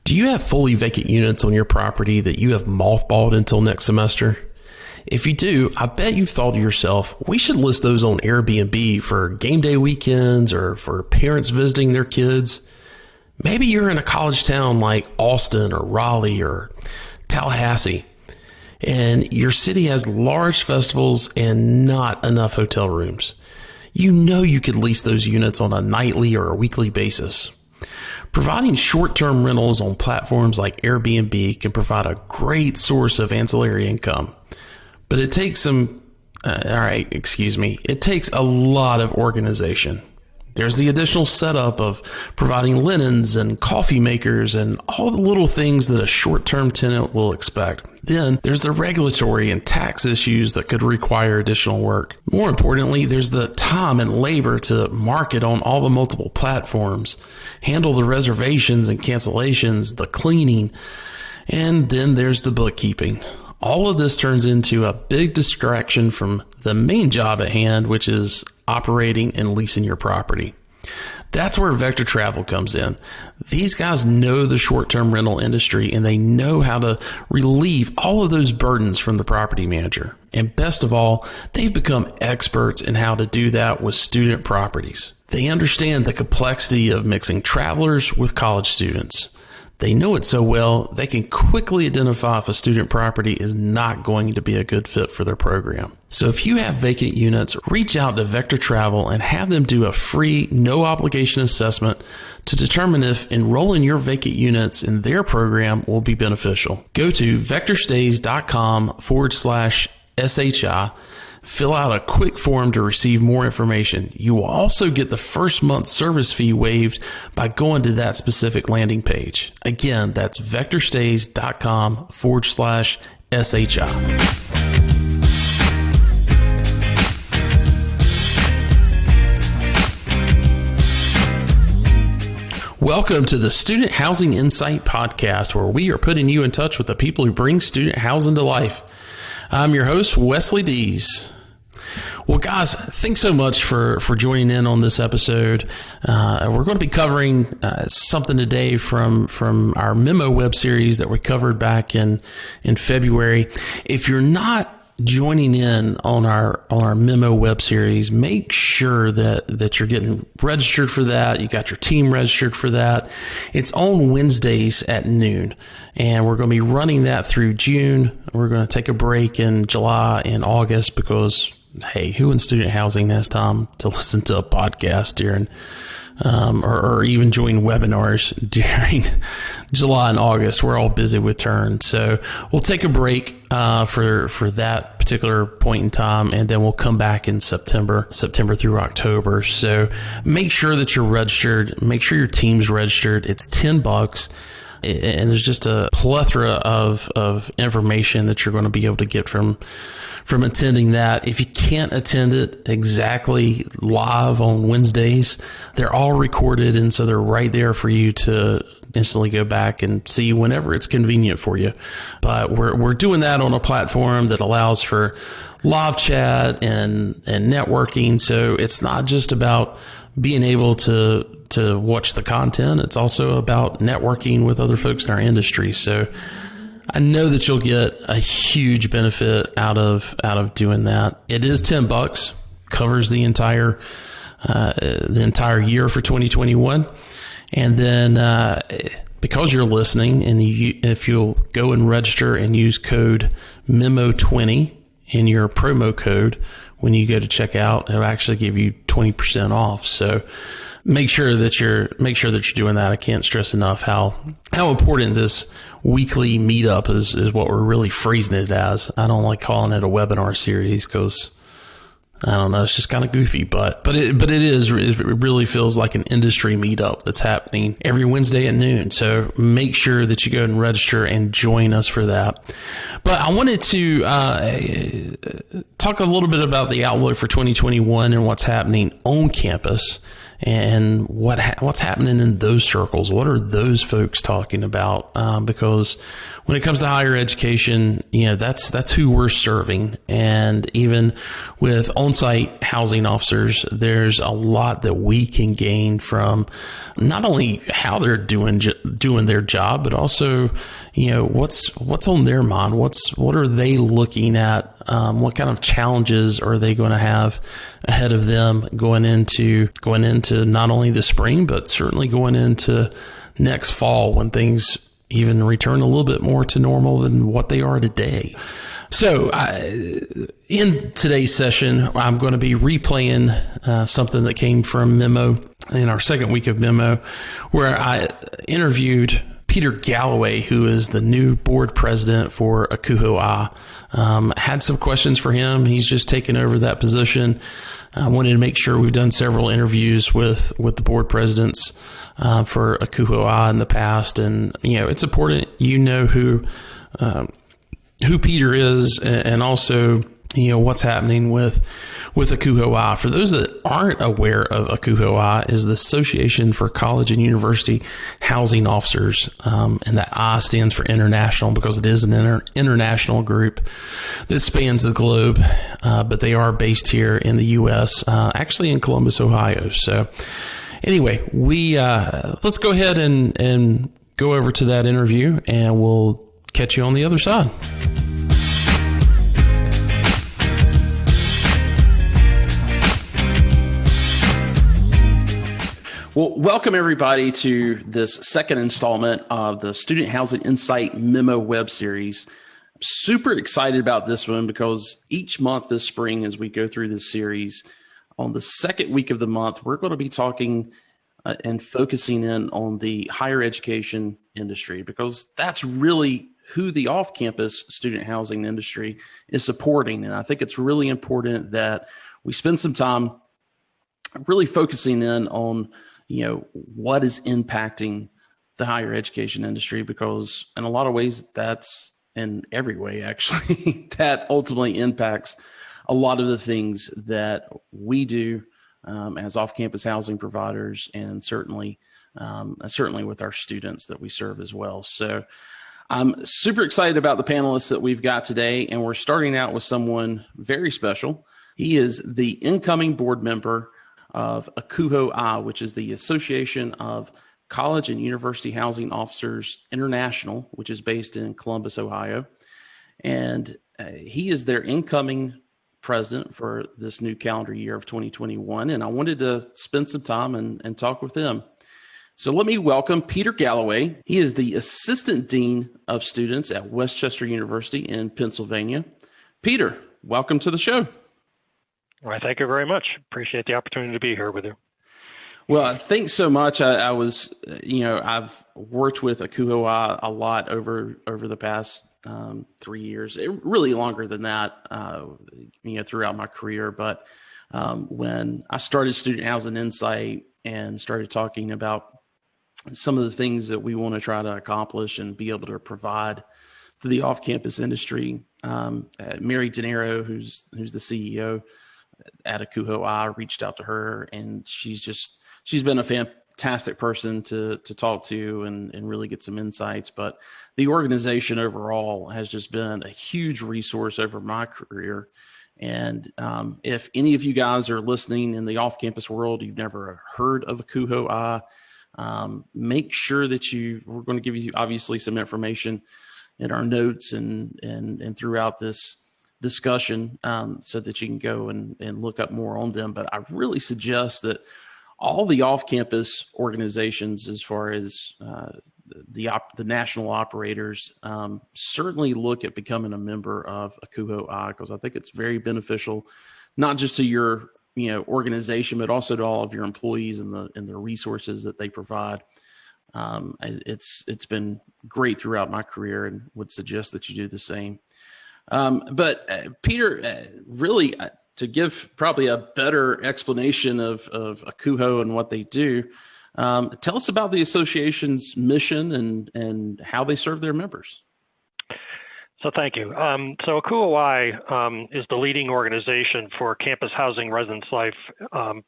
Do you have fully vacant units on your property that you have mothballed until next semester? If you do, I bet you've thought to yourself, we should list those on Airbnb for game day weekends or for parents visiting their kids. Maybe you're in a college town like Austin or Raleigh or Tallahassee, and your city has large festivals and not enough hotel rooms. You know you could lease those units on a nightly or a weekly basis. Providing short-term rentals on platforms like Airbnb can provide a great source of ancillary income. But it takes it takes a lot of organization. There's the additional setup of providing linens and coffee makers and all the little things that a short-term tenant will expect. Then there's the regulatory and tax issues that could require additional work. More importantly, there's the time and labor to market on all the multiple platforms, handle the reservations and cancellations, the cleaning, and then there's the bookkeeping. All of this turns into a big distraction from the main job at hand, which is operating and leasing your property. That's where Vector Travel comes in. These guys know the short-term rental industry, and they know how to relieve all of those burdens from the property manager. And best of all, they've become experts in how to do that with student properties. They understand the complexity of mixing travelers with college students. They know it so well, they can quickly identify if a student property is not going to be a good fit for their program. So if you have vacant units, reach out to Vector Travel and have them do a free, no obligation assessment to determine if enrolling your vacant units in their program will be beneficial. Go to vectorstays.com/SHI. Fill out a quick form to receive more information. You will also get the first month's service fee waived by going to that specific landing page. Again, that's vectorstays.com/SHI. Welcome to the Student Housing Insight Podcast, where we are putting you in touch with the people who bring student housing to life. I'm your host, Wesley Dees. Well, guys, thanks so much for joining in on this episode. We're going to be covering something today from our memo web series that we covered back in February. If you're not joining in on our memo web series, make sure that you're getting registered for that. You got your team registered for that. It's on Wednesdays at noon, and we're going to be running that through June. We're going to take a break in July and August because, hey, who in student housing has time to listen to a podcast during or even join webinars during July and August? We're all busy with turns. So we'll take a break for that particular point in time, and then we'll come back in September through October. So make sure that you're registered. Make sure your team's registered. It's $10. And there's just a plethora of information that you're going to be able to get from attending that. If you can't attend it exactly live on Wednesdays, they're all recorded, and so they're right there for you to instantly go back and see whenever it's convenient for you. But we're doing that on a platform that allows for live chat and networking. So it's not just about being able to watch the content. It's also about networking with other folks in our industry. So I know that you'll get a huge benefit out of doing that. It is $10, covers the entire year for 2021. And then because you're listening, and if you'll go and register and use code MEMO20 in your promo code when you go to check out, it'll actually give you 20% off. So make sure that you're doing that. I can't stress enough how important this weekly meetup is what we're really phrasing it as. I don't like calling it a webinar series because I don't know, it's just kind of goofy, but it is. It really feels like an industry meetup that's happening every Wednesday at noon. So make sure that you go and register and join us for that. But I wanted to talk a little bit about the outlook for 2021 and what's happening on campus. and what's happening in those circles. What are those folks talking about? Because when it comes to higher education, that's who we're serving. And even with on-site housing officers, there's a lot that we can gain from not only how they're doing their job, but also, what's on their mind. What are they looking at? What kind of challenges are they going to have ahead of them going into not only the spring, but certainly going into next fall when things even return a little bit more to normal than what they are today. So in today's session, I'm going to be replaying something that came from Memo in our second week of Memo, where I interviewed Peter Galloway, who is the new board president for ACUHO-I. Had some questions for him. He's just taken over that position. I wanted to make sure we've done several interviews with the board presidents for ACUHO-I in the past. And, it's important who Peter is, and also, what's happening with ACUHO-I. For those that aren't aware of ACUHO-I, is the Association for College and University Housing Officers. And that I stands for international, because it is an international group that spans the globe. But they are based here in the U.S., actually in Columbus, Ohio. So anyway, let's go ahead and go over to that interview, and we'll catch you on the other side. Well, welcome everybody to this second installment of the Student Housing Insight Memo web series. I'm super excited about this one because each month this spring, as we go through this series, on the second week of the month, we're going to be talking and focusing in on the higher education industry, because that's really who the off-campus student housing industry is supporting. And I think it's really important that we spend some time really focusing in on what is impacting the higher education industry, because in a lot of ways, that's in every way, actually, that ultimately impacts a lot of the things that we do as off-campus housing providers, and certainly with our students that we serve as well. So I'm super excited about the panelists that we've got today, and we're starting out with someone very special. He is the incoming board member of ACUHO-I, which is the Association of College and University Housing Officers International, which is based in Columbus, Ohio. And he is their incoming president for this new calendar year of 2021. And I wanted to spend some time and talk with him. So let me welcome Peter Galloway. He is the Assistant Dean of Students at Westchester University in Pennsylvania. Peter, welcome to the show. All right, thank you very much. Appreciate the opportunity to be here with you. Well, thanks so much. I've worked with ACUHO-I a lot over the past 3 years, really longer than that, throughout my career. But when I started Student Housing Insight and started talking about some of the things that we want to try to accomplish and be able to provide to the off-campus industry, Mary DeNiro, who's the CEO at ACUHO-I, reached out to her, and she's been a fantastic person to talk to and really get some insights. But the organization overall has just been a huge resource over my career. And if any of you guys are listening in the off-campus world, you've never heard of ACUHO-I, make sure that we're going to give you obviously some information in our notes and throughout this discussion, so that you can go and look up more on them. But I really suggest that all the off-campus organizations, as far as the national operators, certainly look at becoming a member of ACUHO-I, because I think it's very beneficial, not just to your organization, but also to all of your employees and the resources that they provide. It's been great throughout my career, and would suggest that you do the same. But Peter, really, to give probably a better explanation of ACUHO and what they do, tell us about the association's mission and how they serve their members. So thank you. So ACUHO-I is the leading organization for campus housing residence life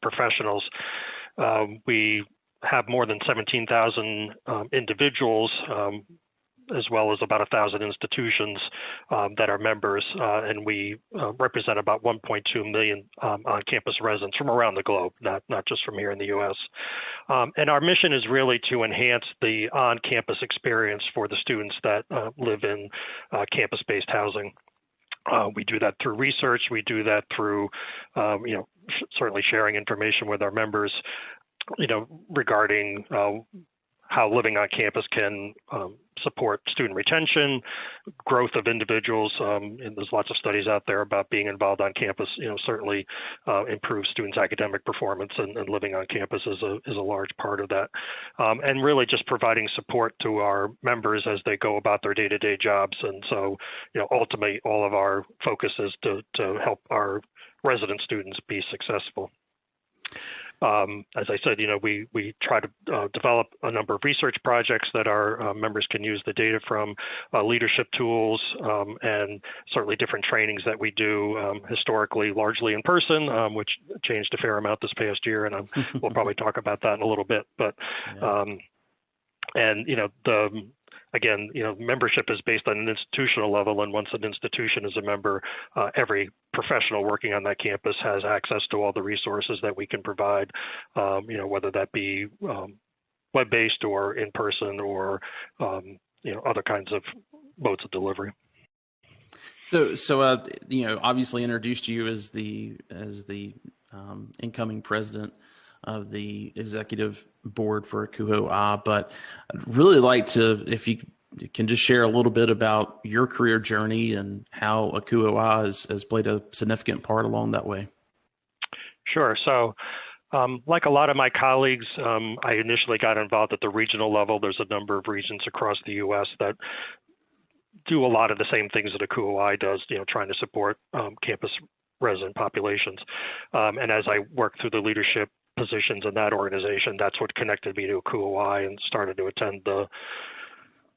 professionals. We have more than 17,000 individuals, as well as about 1,000 institutions that are members, and we represent about 1.2 million on-campus residents from around the globe, not just from here in the U.S. And our mission is really to enhance the on-campus experience for the students that live in campus-based housing. We do that through research. We do that through, certainly sharing information with our members, regarding how living on campus can support student retention, growth of individuals, and there's lots of studies out there about being involved on campus. Certainly improves students' academic performance, and living on campus is a large part of that. And really just providing support to our members as they go about their day-to-day jobs. And so, ultimately, all of our focus is to help our resident students be successful. As I said, we try to develop a number of research projects that our members can use the data from, leadership tools, and certainly different trainings that we do historically, largely in person, which changed a fair amount this past year, and we'll probably talk about that in a little bit. But again, membership is based on an institutional level, and once an institution is a member, every professional working on that campus has access to all the resources that we can provide, whether that be web-based or in person or, other kinds of modes of delivery. So obviously introduced you as the incoming president of the executive board for ACUHO-I, but I'd really like to, if you can just share a little bit about your career journey and how ACUHO-I has played a significant part along that way. Sure. So like a lot of my colleagues, I initially got involved at the regional level. There's a number of regions across the U.S. that do a lot of the same things that ACUHO-I does, trying to support campus resident populations. And as I worked through the leadership positions in that organization, that's what connected me to ACUHO-I and started to attend the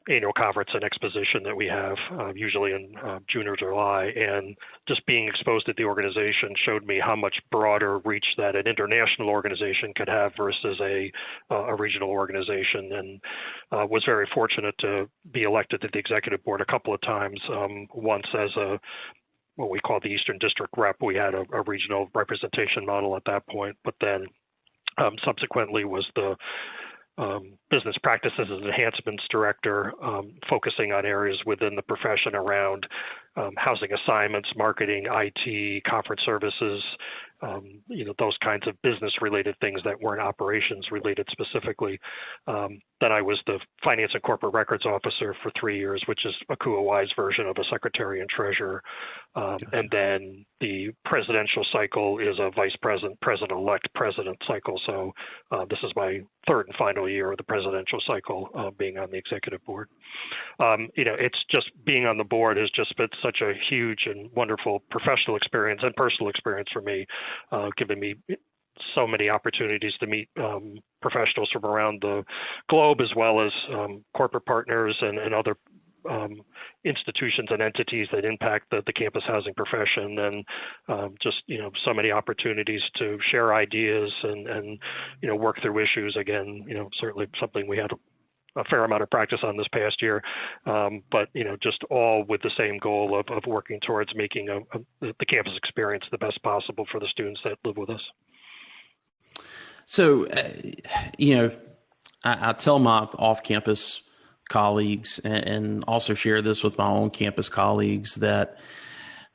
annual conference and exposition that we have usually in June or July. And just being exposed to the organization showed me how much broader reach that an international organization could have versus a regional organization, and was very fortunate to be elected to the executive board a couple of times, once as what we call the Eastern District rep. We had a regional representation model at that point, but then subsequently was the business practices and enhancements director, focusing on areas within the profession around housing assignments, marketing, IT, conference services, those kinds of business-related things that weren't operations-related specifically. Then I was the finance and corporate records officer for 3 years, which is ACUHO-I's version of a secretary and treasurer. Gotcha. And then the presidential cycle is a vice president, president-elect president cycle. So this is my third and final year of the presidential cycle, being on the executive board. It's just being on the board has just been such a huge and wonderful professional experience and personal experience for me, giving me so many opportunities to meet professionals from around the globe, as well as corporate partners and other institutions and entities that impact the campus housing profession, and just so many opportunities to share ideas and work through issues. Again, certainly something we had a fair amount of practice on this past year, but just all with the same goal of working towards making the campus experience the best possible for the students that live with us. So, I tell my off-campus colleagues, and also share this with my own campus colleagues, that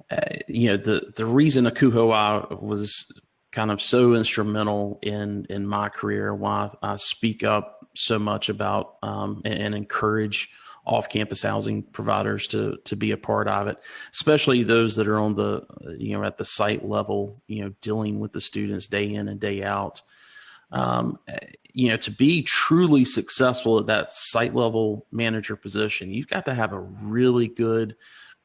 the reason ACUHO-I was kind of so instrumental in my career, why I speak up so much about and encourage off-campus housing providers to be a part of it, especially those that are on the at the site level, dealing with the students day in and day out. To be truly successful at that site level manager position, you've got to have a really good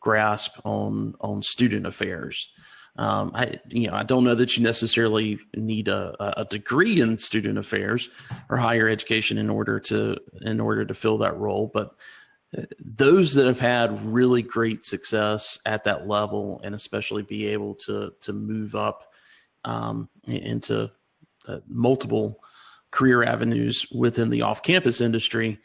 grasp on student affairs. I don't know that you necessarily need a degree in student affairs or higher education in order to fill that role, but those that have had really great success at that level, and especially be able to move up into multiple career avenues within the off-campus industry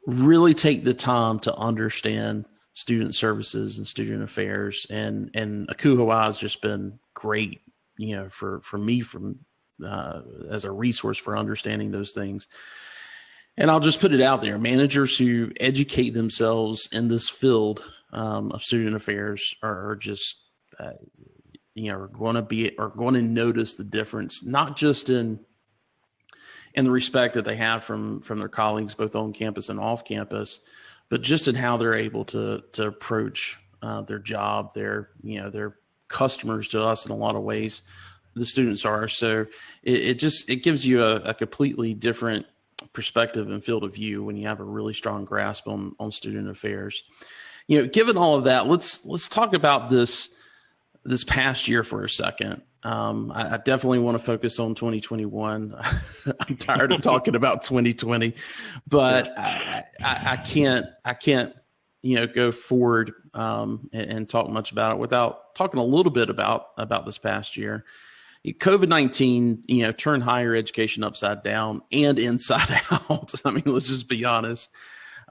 really take the time to understand student services and student affairs. And ACUHO-I has just been great, for me as a resource for understanding those things. And I'll just put it out there: managers who educate themselves in this field of student affairs are just, are going to notice the difference, not just in the respect that they have from their colleagues, both on campus and off campus, but just in how they're able to approach their job, their customers to us in a lot of ways. The students are. So it gives you a completely different perspective and field of view when you have a really strong grasp on student affairs. Given all of that, let's talk about this past year for a second. I definitely want to focus on 2021. I'm tired of talking about 2020, but I can't go forward and talk much about it without talking a little bit about this past year. COVID-19, turned higher education upside down and inside out. I mean, let's just be honest.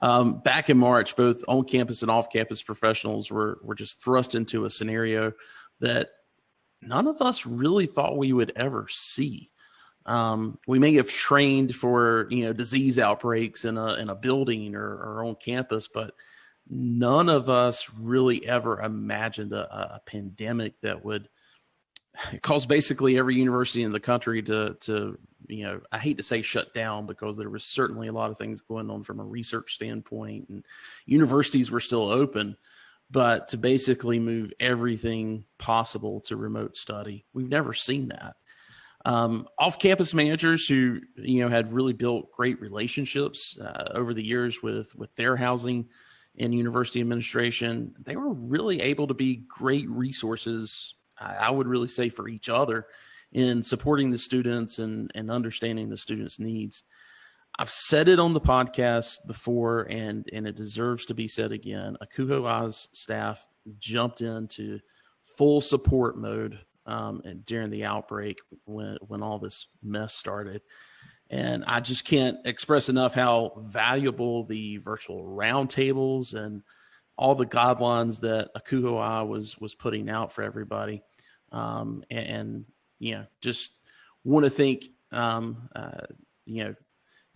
Back in March, both on-campus and off-campus professionals were just thrust into a scenario that none of us really thought we would ever see. We may have trained for disease outbreaks in a building or on campus, but none of us really ever imagined a pandemic that would cause basically every university in the country to I hate to say shut down, because there was certainly a lot of things going on from a research standpoint, and universities were still open, but to basically move everything possible to remote study. We've never seen that. Off-campus managers who, had really built great relationships over the years with their housing and university administration, they were really able to be great resources, I would really say, for each other in supporting the students and understanding the students' needs. I've said it on the podcast before, and it deserves to be said again. ACUHO-I's staff jumped into full support mode during the outbreak when all this mess started. And I just can't express enough how valuable the virtual roundtables and all the guidelines that ACUHO-I was putting out for everybody. Just want to thank,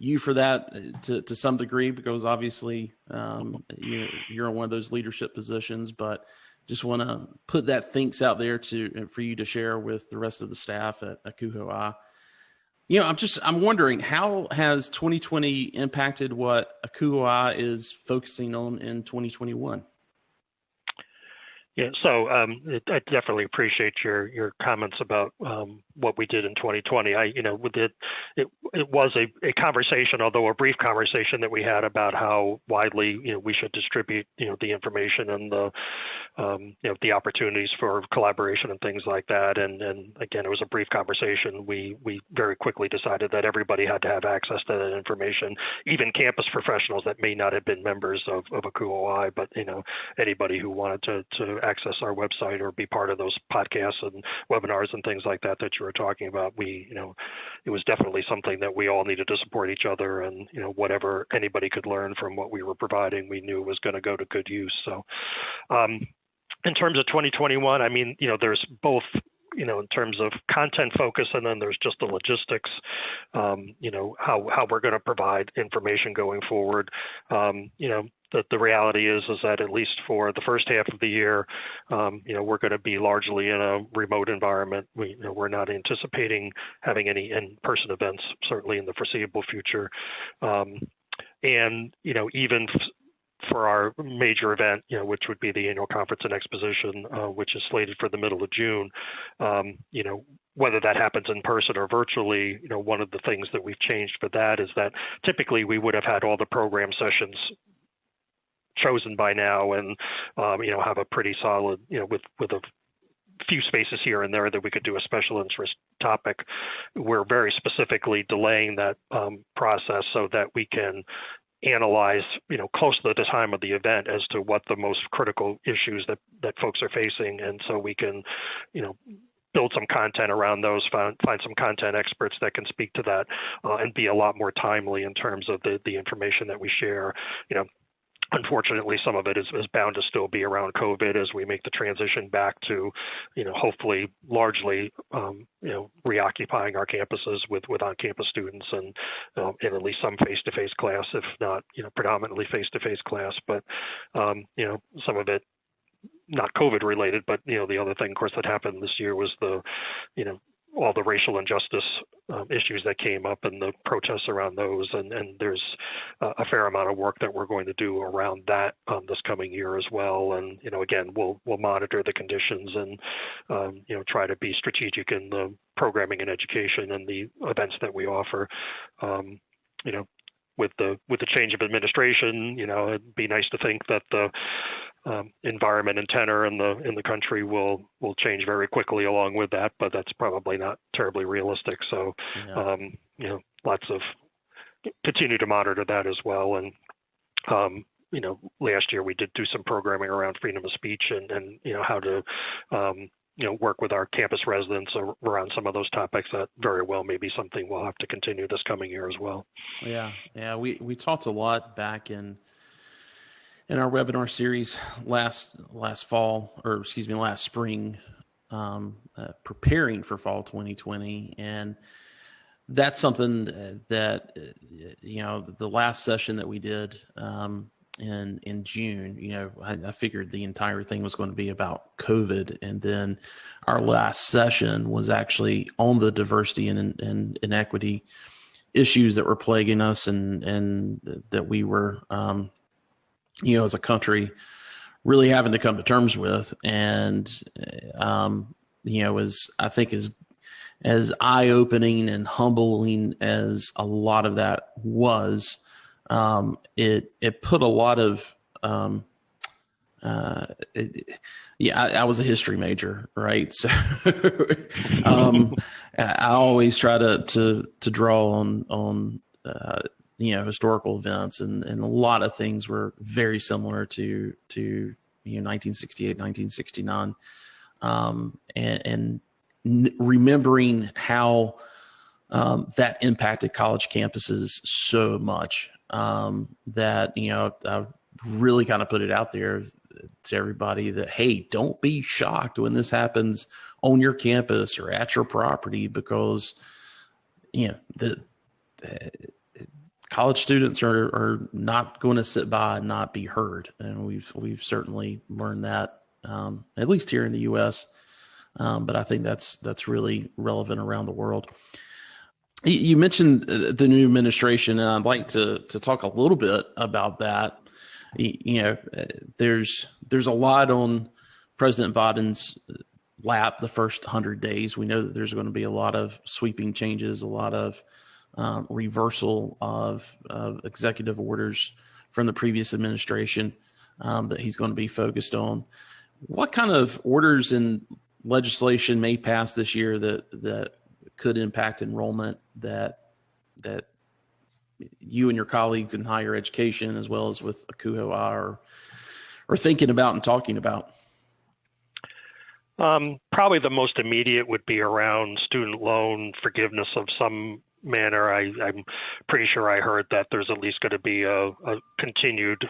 you for that to some degree, because obviously you're in one of those leadership positions, but just want to put that thanks out there for you to share with the rest of the staff at ACUHO-I. I'm wondering, how has 2020 impacted what ACUHO-I is focusing on in 2021? Yeah, so I definitely appreciate your comments about what we did in 2020. It was a conversation, although a brief conversation, that we had about how widely we should distribute the information and the opportunities for collaboration and things like that. And again, it was a brief conversation. We very quickly decided that everybody had to have access to that information, even campus professionals that may not have been members of ACUHO-I, but anybody who wanted to access our website or be part of those podcasts and webinars and things like that you were talking about. It was definitely something that we all needed to support each other, and whatever anybody could learn from what we were providing, we knew was going to go to good use. So in terms of 2021, I mean, there's both in terms of content focus, and then there's just the logistics, how we're going to provide information going forward. The reality is that at least for the first half of the year, we're going to be largely in a remote environment. We're not anticipating having any in-person events, certainly in the foreseeable future. Even for our major event, which would be the annual conference and exposition, which is slated for the middle of June, whether that happens in person or virtually, one of the things that we've changed for that is that typically we would have had all the program sessions chosen by now, and have a pretty solid, with a few spaces here and there that we could do a special interest topic. We're very specifically delaying that process so that we can analyze, close to the time of the event as to what the most critical issues that folks are facing, and so we can, build some content around those, find some content experts that can speak to that, and be a lot more timely in terms of the information that we share. Unfortunately, some of it is bound to still be around COVID as we make the transition back to, hopefully largely, reoccupying our campuses with on-campus students and at least some face-to-face class, if not, predominantly face-to-face class. But, some of it not COVID related, but, the other thing, of course, that happened this year was all the racial injustice issues that came up and the protests around those. And there's a fair amount of work that we're going to do around that this coming year as well. And, again, we'll monitor the conditions and, try to be strategic in the programming and education and the events that we offer. With the change of administration, it'd be nice to think that the environment and tenor in the country will change very quickly along with that, but that's probably not terribly realistic. So, lots of continue to monitor that as well. And last year we did do some programming around freedom of speech and how to work with our campus residents around some of those topics. That very well may be something we'll have to continue this coming year as well. Yeah. We talked a lot back in our webinar series last spring, preparing for fall 2020. And that's something that, the last session that we did in June, I figured the entire thing was going to be about COVID. And then our last session was actually on the diversity and inequity issues that were plaguing us and that we were, as a country really having to come to terms with. And, I think as eye-opening and humbling as a lot of that was, it put a lot of, I was a history major, right? So, I always try to draw on historical events, and a lot of things were very similar to 1968, 1969, and remembering how that impacted college campuses so much that I really kind of put it out there to everybody that, hey, don't be shocked when this happens on your campus or at your property, because the college students are not going to sit by and not be heard. And we've certainly learned that, at least here in the U.S. But I think that's really relevant around the world. You mentioned the new administration, and I'd like to talk a little bit about that. There's a lot on President Biden's lap the first 100 days. We know that there's going to be a lot of sweeping changes, a lot of reversal of executive orders from the previous administration that he's going to be focused on. What kind of orders and legislation may pass this year that could impact enrollment that you and your colleagues in higher education, as well as with ACUHO-I, are thinking about and talking about? Probably the most immediate would be around student loan forgiveness of some manner. I'm pretty sure I heard that there's at least going to be a continued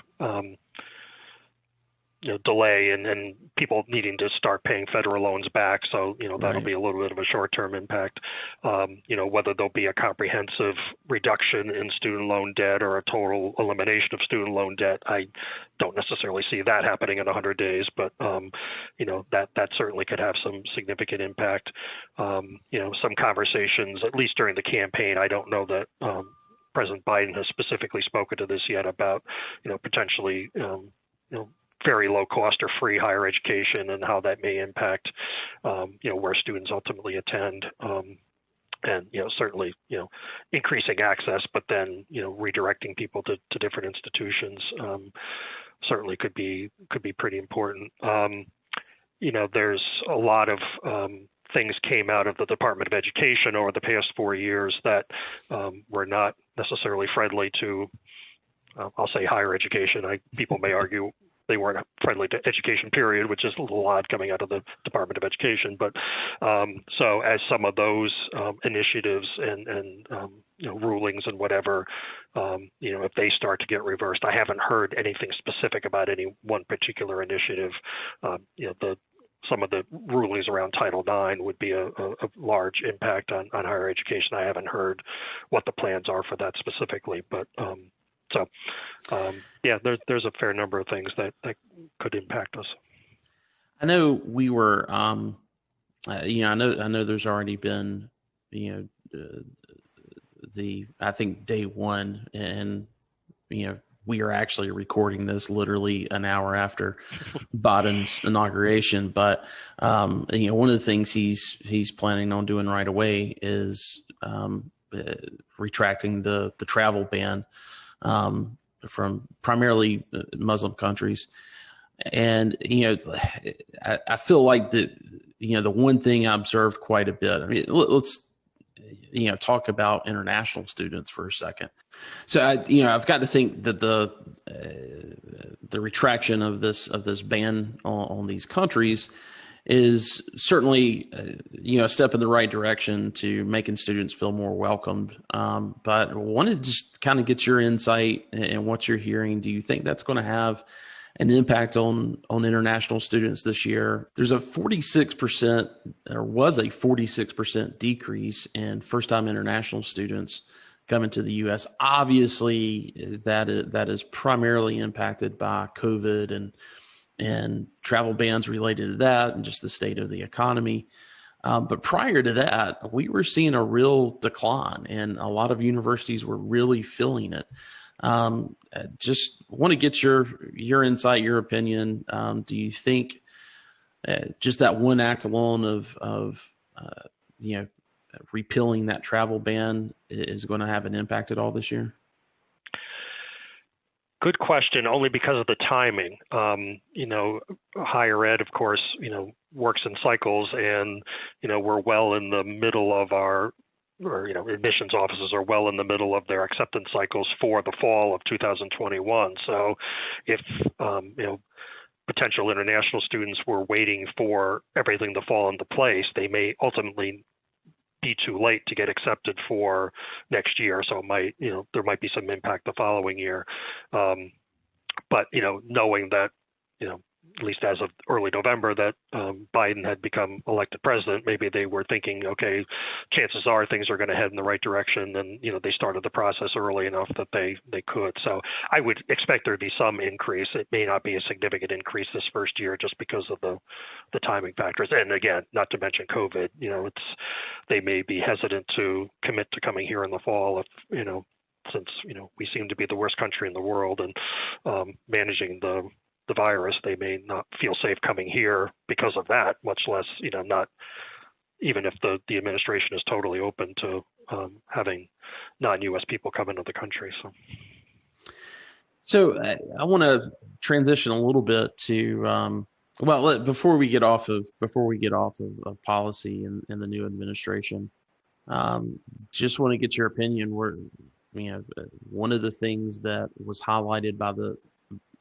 delay and people needing to start paying federal loans back. So, that'll be a little bit of a short-term impact. Whether there'll be a comprehensive reduction in student loan debt or a total elimination of student loan debt, I don't necessarily see that happening in 100 days, but, that certainly could have some significant impact. Some conversations, at least during the campaign, I don't know that President Biden has specifically spoken to this yet about, potentially, very low cost or free higher education and how that may impact, where students ultimately attend. And, certainly, increasing access, but then, redirecting people to different institutions certainly could be pretty important. There's a lot of things came out of the Department of Education over the past 4 years that were not necessarily friendly to, I'll say, higher education. People may argue they weren't friendly to education, period, which is a little odd coming out of the Department of Education. But so as some of those initiatives and rulings and whatever, if they start to get reversed, I haven't heard anything specific about any one particular initiative. Some of the rulings around Title IX would be a large impact on higher education. I haven't heard what the plans are for that specifically, but there's a fair number of things that could impact us. I know we were, I know there's already been, I think day one, and we are actually recording this literally an hour after Biden's inauguration. But one of the things he's planning on doing right away is retracting the travel ban from primarily Muslim countries. And I feel like the one thing I observed quite a bit. I mean, let's talk about international students for a second. So I've got to think that the retraction of this ban on these countries is certainly a step in the right direction to making students feel more welcomed. But I wanted to just kind of get your insight and what you're hearing. Do you think that's going to have an impact on international students this year? There's was a 46% decrease in first-time international students coming to the U.S. Obviously, that is primarily impacted by COVID and travel bans related to that, and just the state of the economy. But prior to that, we were seeing a real decline, and a lot of universities were really feeling it. Just want to get your insight, your opinion. Do you think just that one act alone of repealing that travel ban is going to have an impact at all this year? Good question, only because of the timing. Higher ed, of course, works in cycles, and, we're well in the middle of admissions offices are well in the middle of their acceptance cycles for the fall of 2021. So if, potential international students were waiting for everything to fall into place, they may ultimately be too late to get accepted for next year. So it might, there might be some impact the following year. But, knowing that, at least as of early November, that Biden had become elected president, maybe they were thinking, okay, chances are things are going to head in the right direction. And, they started the process early enough that they could. So I would expect there to be some increase. It may not be a significant increase this first year just because of the timing factors. And again, not to mention COVID, they may be hesitant to commit to coming here in the fall if, since, we seem to be the worst country in the world and managing the virus, they may not feel safe coming here because of that, much less, not even if the administration is totally open to having non-U.S. people come into the country. So I want to transition a little bit to, before we get off of policy and the new administration, just want to get your opinion. One of the things that was highlighted by the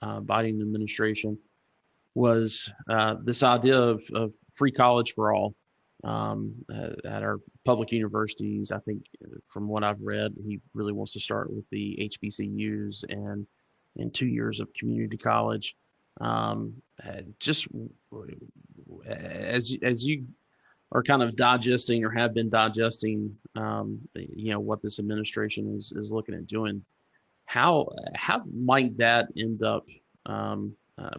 Biden administration was this idea of free college for all at our public universities. I think from what I've read, he really wants to start with the HBCUs and 2 years of community college. Just as you are kind of digesting or have been digesting, what this administration is looking at doing, how might that end up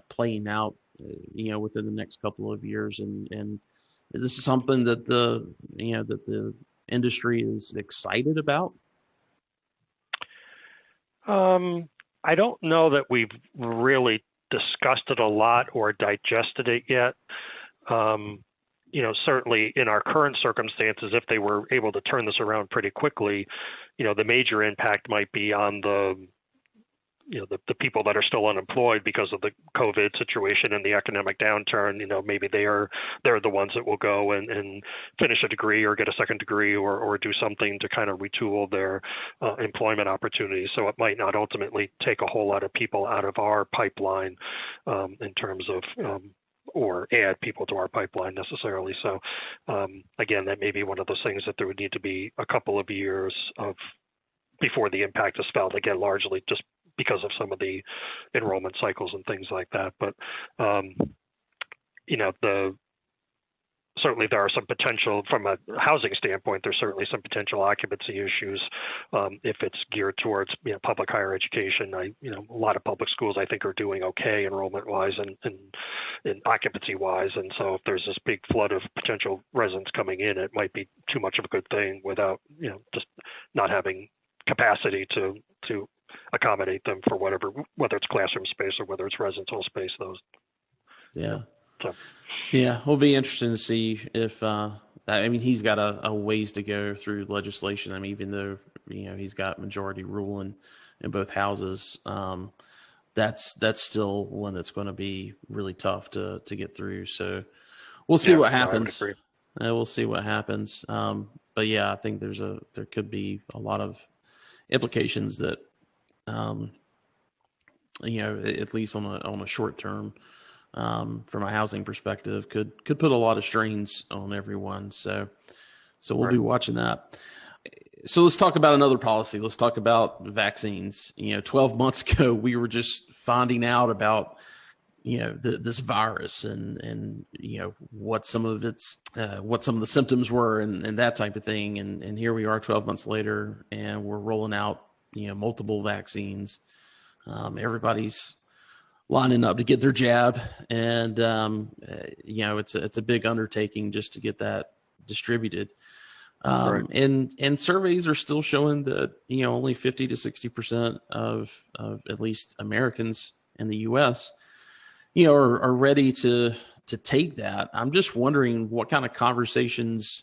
playing out, within the next couple of years? And is this something that the industry is excited about? I don't know that we've really discussed it a lot or digested it yet. Certainly in our current circumstances, if they were able to turn this around pretty quickly, the major impact might be on the the people that are still unemployed because of the COVID situation and the economic downturn, maybe they're the ones that will go and finish a degree or get a second degree or do something to kind of retool their employment opportunities. So it might not ultimately take a whole lot of people out of our pipeline in terms of or add people to our pipeline necessarily. So again, that may be one of those things that there would need to be a couple of years of before the impact is felt, again, largely just because of some of the enrollment cycles and things like that. But certainly there are some potential from a housing standpoint. There's certainly some potential occupancy issues if it's geared towards public higher education. A lot of public schools I think are doing okay enrollment wise and occupancy wise. And so if there's this big flood of potential residents coming in, it might be too much of a good thing without just not having capacity to accommodate them for whether it's classroom space or whether it's residential space. Those. Yeah. So. Yeah, it'll be interesting to see if he's got a ways to go through legislation. Even though he's got majority rule in both houses, that's still one that's going to be really tough to get through. So we'll see what happens. We'll see what happens. But yeah, I think there could be a lot of implications that at least on a short term. From a housing perspective, could put a lot of strains on everyone. So we'll be watching that. So let's talk about another policy. Let's talk about vaccines. 12 months ago, we were just finding out about this virus and what some of the symptoms were and that type of thing. And here we are 12 months later, and we're rolling out multiple vaccines. Everybody's lining up to get their jab, and it's a big undertaking just to get that distributed. And surveys are still showing that only 50 to 60% of at least Americans in the U.S. Are ready to take that. I'm just wondering what kind of conversations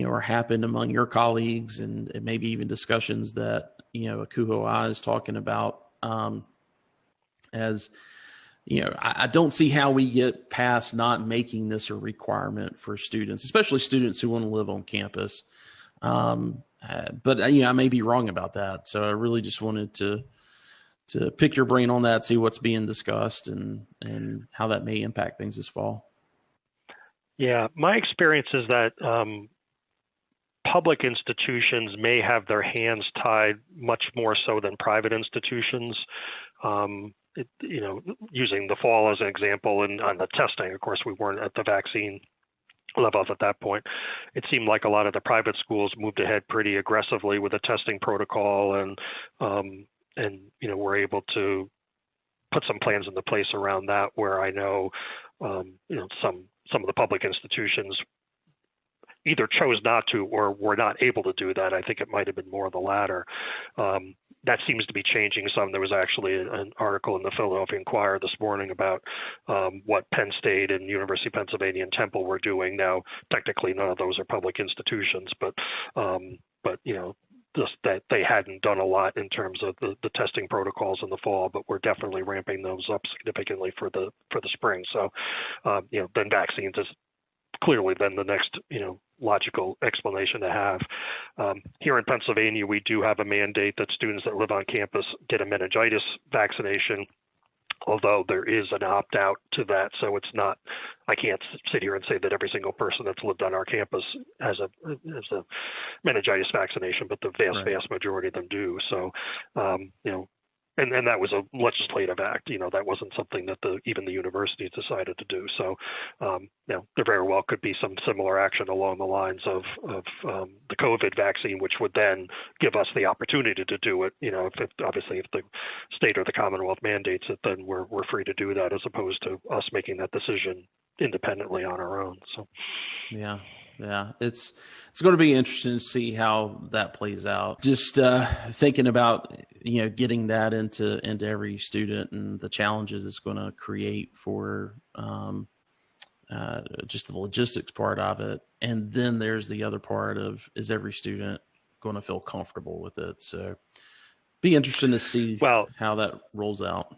are happening among your colleagues, and maybe even discussions that ACUHO-I is talking about. As I don't see how we get past not making this a requirement for students, especially students who want to live on campus. But I may be wrong about that. So I really just wanted to pick your brain on that, see what's being discussed and how that may impact things this fall. Yeah, my experience is that public institutions may have their hands tied much more so than private institutions. Using the fall as an example, and on the testing, of course, we weren't at the vaccine levels at that point. It seemed like a lot of the private schools moved ahead pretty aggressively with a testing protocol, and were able to put some plans into place around that. Where I know, some of the public institutions either chose not to or were not able to do that. I think it might have been more of the latter. That seems to be changing some. There was actually an article in the Philadelphia Inquirer this morning about what Penn State and University of Pennsylvania and Temple were doing. Now, technically, none of those are public institutions, but just that they hadn't done a lot in terms of the testing protocols in the fall, but we're definitely ramping those up significantly for the spring. So, then vaccines is clearly then the next, logical explanation to have. Here in Pennsylvania, we do have a mandate that students that live on campus get a meningitis vaccination, although there is an opt-out to that. So it's not, I can't sit here and say that every single person that's lived on our campus has a meningitis vaccination, but the vast majority of them do. So, and that was a legislative act. That wasn't something that even the universities decided to do. So, there very well could be some similar action along the lines of the COVID vaccine, which would then give us the opportunity to do it. If the state or the Commonwealth mandates it, then we're free to do that, as opposed to us making that decision independently on our own. So, yeah. It's going to be interesting to see how that plays out. Just thinking about getting that into every student and the challenges it's going to create for just the logistics part of it, and then there's the other part of, is every student going to feel comfortable with it? So Be interesting to see Well, how that rolls out.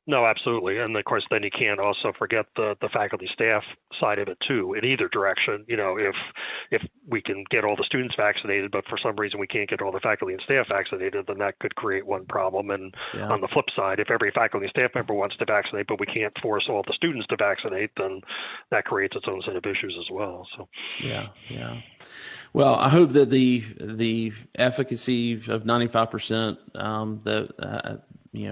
no, absolutely. And of course, then you can't also forget the faculty staff side of it too, in either direction. If we can get all the students vaccinated, but for some reason we can't get all the faculty and staff vaccinated, then that could create one problem. And on the flip side, if every faculty and staff member wants to vaccinate, but we can't force all the students to vaccinate, then that creates its own set of issues as well. So yeah. Well, I hope that the efficacy of 95%, that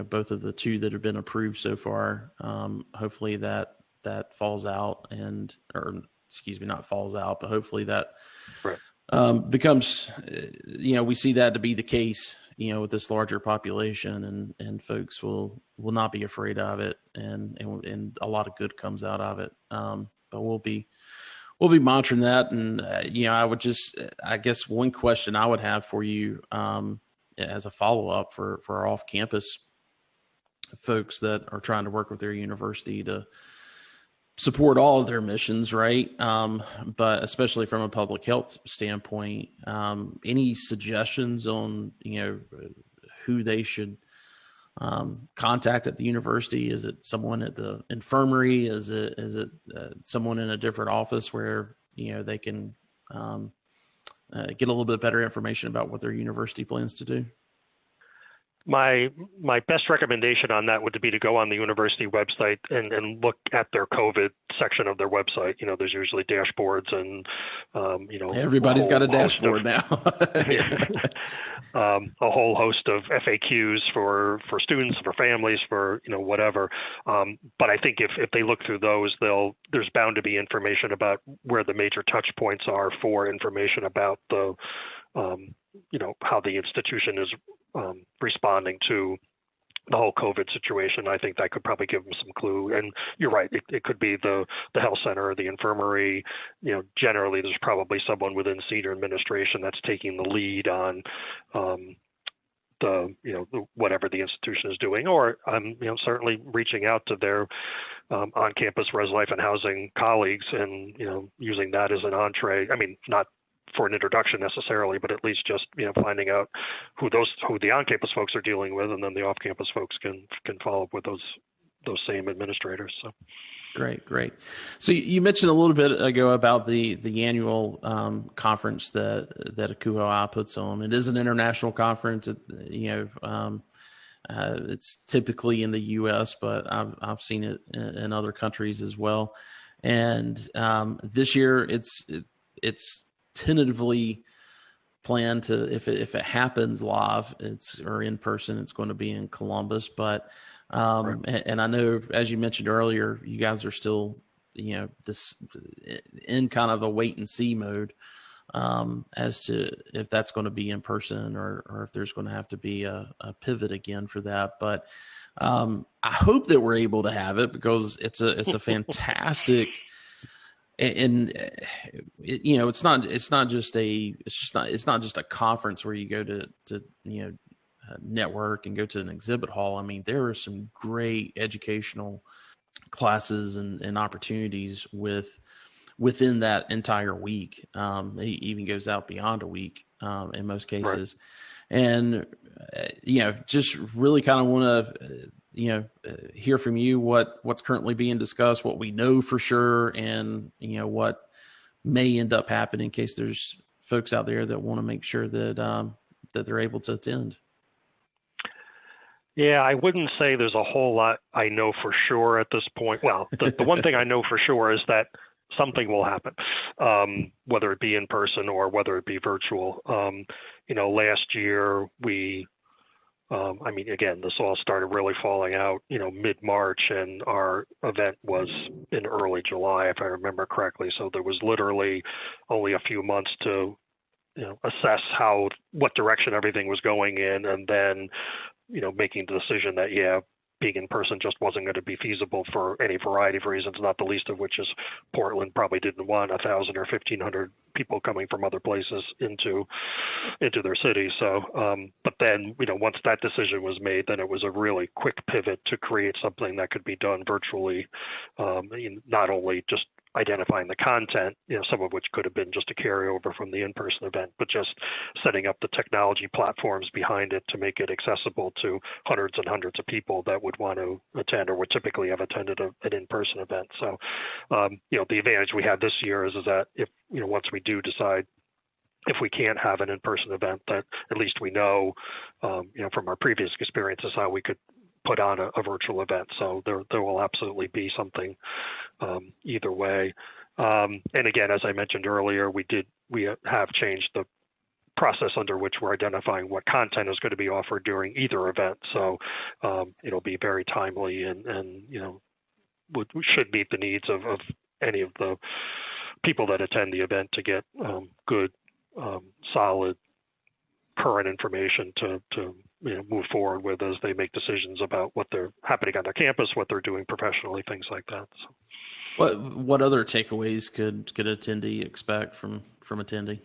both of the two that have been approved so far, hopefully that falls out, not falls out, but hopefully that becomes, we see that to be the case, with this larger population, and folks will not be afraid of it, and a lot of good comes out of it. But we'll be monitoring that. And, I guess one question I would have for you, as a follow-up for our off-campus folks that are trying to work with their university to support all of their missions, right? But especially from a public health standpoint, any suggestions on, who they should contact at the university? Is it someone at the infirmary? Is it someone in a different office where, they can get a little bit better information about what their university plans to do? My best recommendation on that would be to go on the university website and look at their COVID section of their website. There's usually dashboards and, everybody's got a dashboard now. A whole host of FAQs for students, for families, for, whatever. But I think if they look through those, there's bound to be information about where the major touch points are for information about the, how the institution is responding to the whole COVID situation. I think that could probably give them some clue. And you're right, it could be the health center or the infirmary. Generally there's probably someone within senior administration that's taking the lead on whatever the institution is doing, or certainly reaching out to their on-campus res life and housing colleagues and using that as an entree. I mean, not for an introduction necessarily, but at least just finding out who the on-campus folks are dealing with, and then the off-campus folks can follow up with those same administrators. So great. So you mentioned a little bit ago about the annual conference that ACUHO-I puts on. It is an international conference. It's typically in the U.S., but I've seen it in other countries as well. And this year it's tentatively planned to, if it happens live, or in person, it's going to be in Columbus. But and I know, as you mentioned earlier, you guys are still this in kind of a wait and see mode as to if that's going to be in person or if there's going to have to be a pivot again for that. But I hope that we're able to have it, because it's a fantastic. And it's not just a conference where you go to network and go to an exhibit hall. I mean, there are some great educational classes and opportunities within that entire week. It even goes out beyond a week in most cases. Right. And just really kind of want to hear from you what's currently being discussed, what we know for sure, and what may end up happening in case there's folks out there that want to make sure that they're able to attend. Yeah, I wouldn't say there's a whole lot I know for sure at this point. Well, the one thing I know for sure is that something will happen, whether it be in person or whether it be virtual. Last year again, this all started really falling out, mid-March, and our event was in early July, if I remember correctly. So there was literally only a few months to, assess what direction everything was going in, and then, making the decision that, being in person just wasn't going to be feasible for any variety of reasons, not the least of which is Portland probably didn't want 1,000 or 1,500 people coming from other places into their city. So, but then, once that decision was made, then it was a really quick pivot to create something that could be done virtually, not only just identifying the content, some of which could have been just a carryover from the in-person event, but just setting up the technology platforms behind it to make it accessible to hundreds and hundreds of people that would want to attend or would typically have attended an in-person event. So, the advantage we had this year is that if, once we do decide if we can't have an in-person event, that at least we know, from our previous experiences, how we could put on a virtual event. So there will absolutely be something either way. And again, as I mentioned earlier, we have changed the process under which we're identifying what content is going to be offered during either event. So it'll be very timely and should meet the needs of any of the people that attend the event to get good, solid, current information to move forward with as they make decisions about what they're happening on their campus, what they're doing professionally, things like that. So. What other takeaways could attendee expect from attending?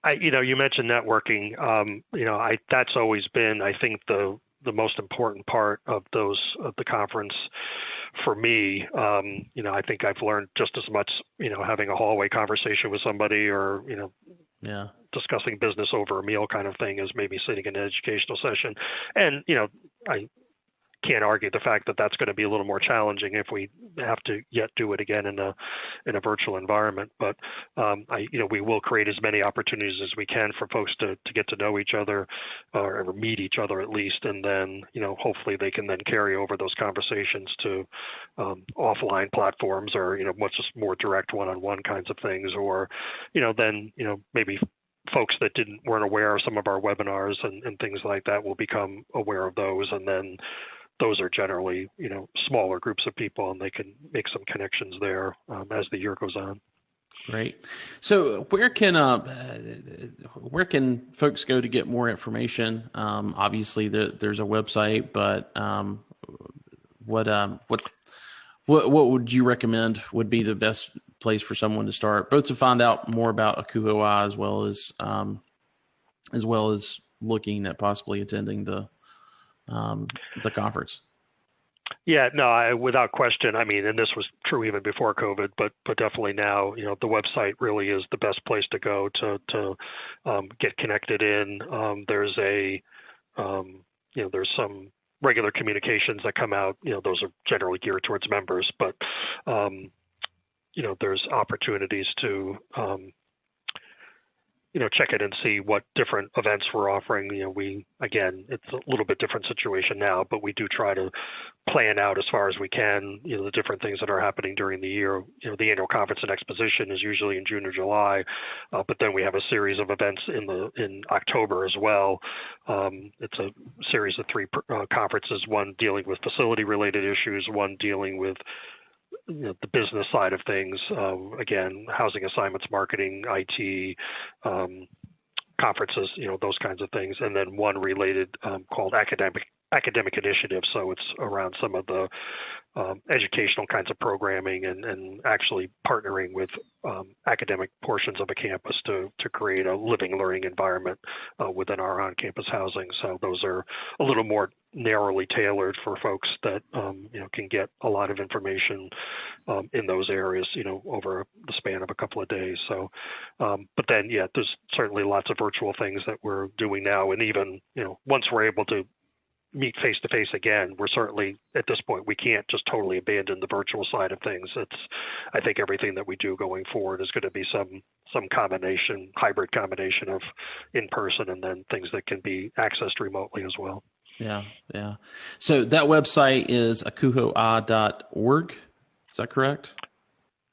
You mentioned networking. That's always been, I think, the most important part of the conference for me. I think I've learned just as much, having a hallway conversation with somebody or, discussing business over a meal kind of thing as maybe sitting in an educational session. And, I can't argue the fact that that's going to be a little more challenging if we have to yet do it again in a virtual environment. But we will create as many opportunities as we can for folks to get to know each other or meet each other at least, and then hopefully they can then carry over those conversations to offline platforms or much more direct one-on-one kinds of things, or then maybe folks that weren't aware of some of our webinars and things like that will become aware of those, and then those are generally, smaller groups of people, and they can make some connections there as the year goes on. Great. So where can folks go to get more information? Obviously there's a website, but what would you recommend would be the best place for someone to start, both to find out more about ACUHO-I as well as looking at possibly attending the conference? Yeah, no, without question. I mean, and this was true even before COVID, but definitely now, the website really is the best place to go to get connected in. There's there's some regular communications that come out. Those are generally geared towards members, but there's opportunities to check it and see what different events we're offering. It's a little bit different situation now, but we do try to plan out as far as we can, the different things that are happening during the year. The annual conference and exposition is usually in June or July, but then we have a series of events in October as well. It's a series of 3 conferences, one dealing with facility related issues, one dealing with the business side of things, again, housing assignments, marketing, IT, conferences, those kinds of things, and then one related called academic initiative. So it's around some of the educational kinds of programming and actually partnering with academic portions of a campus to create a living, learning environment within our on-campus housing. So those are a little more narrowly tailored for folks that can get a lot of information in those areas, over the span of a couple of days. So, but then, there's certainly lots of virtual things that we're doing now, and even once we're able to meet face to face again, we're certainly at this point we can't just totally abandon the virtual side of things. I think everything that we do going forward is going to be some hybrid combination of in person and then things that can be accessed remotely as well. Yeah. So that website is ACUHO-I.org. Is that correct?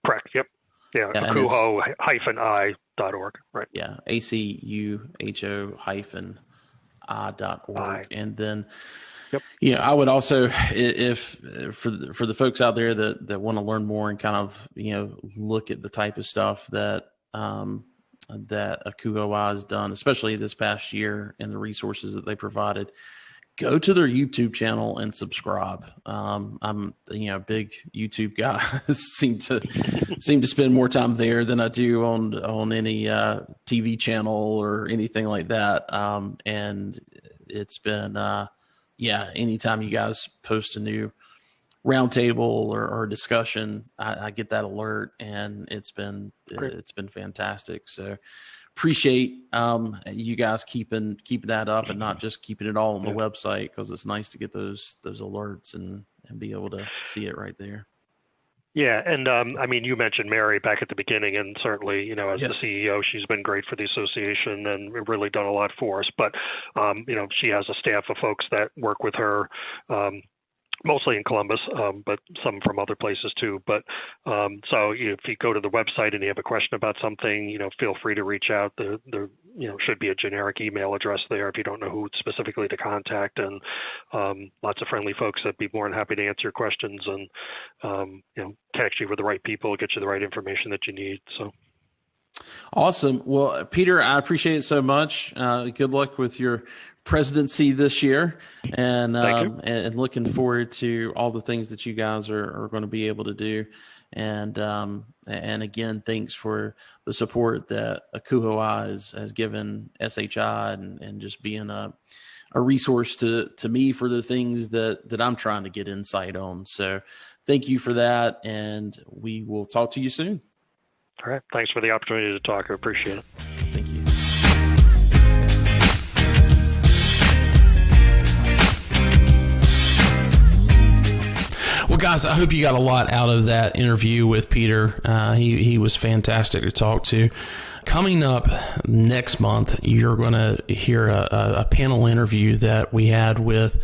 Correct. Yep. Yeah. ACUHO-I.org. Right. Yeah. ACUHO-I.org. And then, I would also, if for the folks out there that want to learn more and kind of, look at the type of stuff that ACUHO-I has done, especially this past year, and the resources that they provided, go to their YouTube channel and subscribe. I'm a big YouTube guy. seem to spend more time there than I do on any TV channel or anything like that. And it's been anytime you guys post a new roundtable or discussion, I get that alert, and it's been fantastic. So appreciate you guys keeping that up and not just keeping it all on the website, because it's nice to get those alerts and be able to see it right there. Yeah, and I mean, you mentioned Mary back at the beginning, and certainly, as the CEO, she's been great for the association and really done a lot for us. But she has a staff of folks that work with her. Mostly in Columbus, but some from other places too. But so if you go to the website and you have a question about something, feel free to reach out. There should be a generic email address there if you don't know who specifically to contact, and lots of friendly folks that'd be more than happy to answer your questions and connect you with the right people, get you the right information that you need. So. Awesome. Well, Peter, I appreciate it so much. Good luck with your presidency this year, and looking forward to all the things that you guys are going to be able to do. And again, thanks for the support that ACUHO-I has given SHI and just being a resource to me for the things that I'm trying to get insight on. So thank you for that, and we will talk to you soon. All right. Thanks for the opportunity to talk. I appreciate it. Thank you. Well, guys, I hope you got a lot out of that interview with Peter. He was fantastic to talk to. Coming up next month, you're going to hear a panel interview that we had with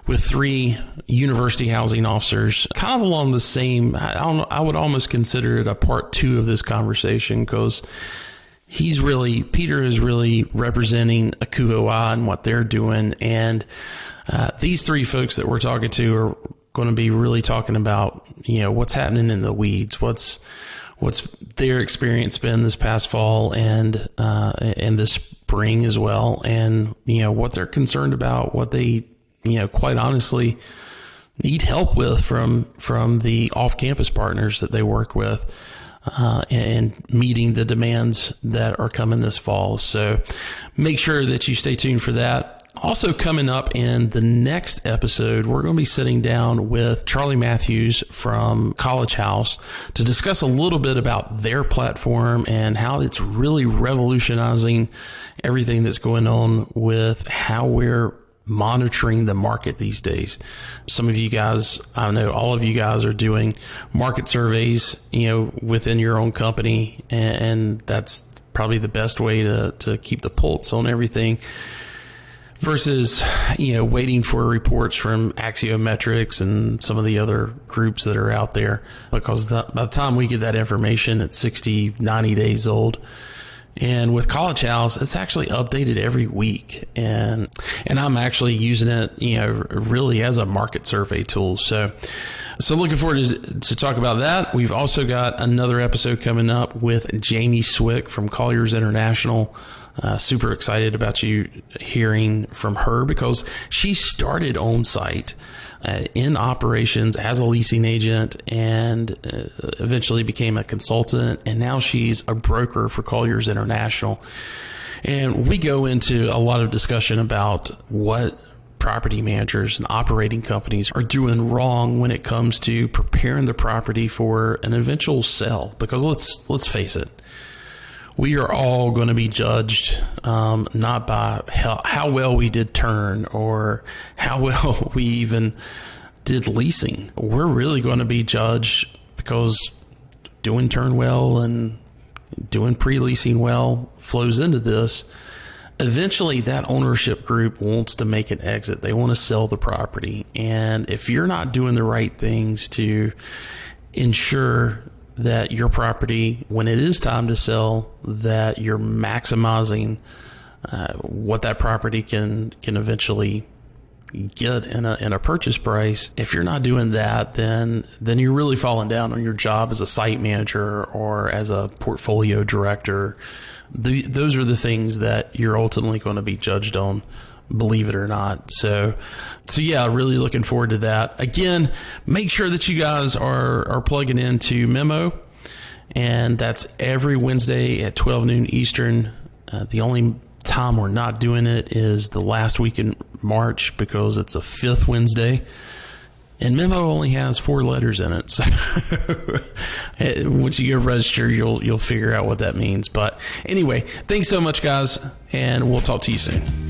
3 university housing officers, kind of along the same. I would almost consider it a part 2 of this conversation, because Peter is really representing ACUHO-I and what they're doing. And these 3 folks that we're talking to are going to be really talking about, what's happening in the weeds, what's their experience been this past fall and this spring as well, and what they're concerned about, what they quite honestly need help with from the off-campus partners that they work with, and meeting the demands that are coming this fall. So make sure that you stay tuned for that. Also coming up in the next episode, we're going to be sitting down with Charlie Matthews from College House to discuss a little bit about their platform and how it's really revolutionizing everything that's going on with how we're monitoring the market these days. Some of you guys, I know all of you guys are doing market surveys, within your own company, and that's probably the best way to keep the pulse on everything, versus, waiting for reports from Axiometrics and some of the other groups that are out there, because by the time we get that information, it's 60, 90 days old. And with College House, it's actually updated every week. And I'm actually using it, really as a market survey tool. So looking forward to talk about that. We've also got another episode coming up with Jamie Swick from Colliers International. Super excited about you hearing from her, because she started on site in operations as a leasing agent, and eventually became a consultant, and now she's a broker for Colliers International. And we go into a lot of discussion about what property managers and operating companies are doing wrong when it comes to preparing the property for an eventual sale. Because let's face it, we are all going to be judged not by how well we did turn or how well we even did leasing. We're really going to be judged because doing turn well and doing pre-leasing well flows into this. Eventually, that ownership group wants to make an exit. They want to sell the property. And if you're not doing the right things to ensure that your property, when it is time to sell, that you're maximizing what that property can eventually get in a purchase price. If you're not doing that, then you're really falling down on your job as a site manager or as a portfolio director. Those are the things that you're ultimately going to be judged on, believe it or not. So yeah, really looking forward to that. Again, make sure that you guys are plugging into Memo, and that's every Wednesday at 12 noon Eastern. The only time we're not doing it is the last week in March, because it's a 5th Wednesday. And memo only has 4 letters in it. So once you get registered, you'll figure out what that means. But anyway, thanks so much, guys, and we'll talk to you soon.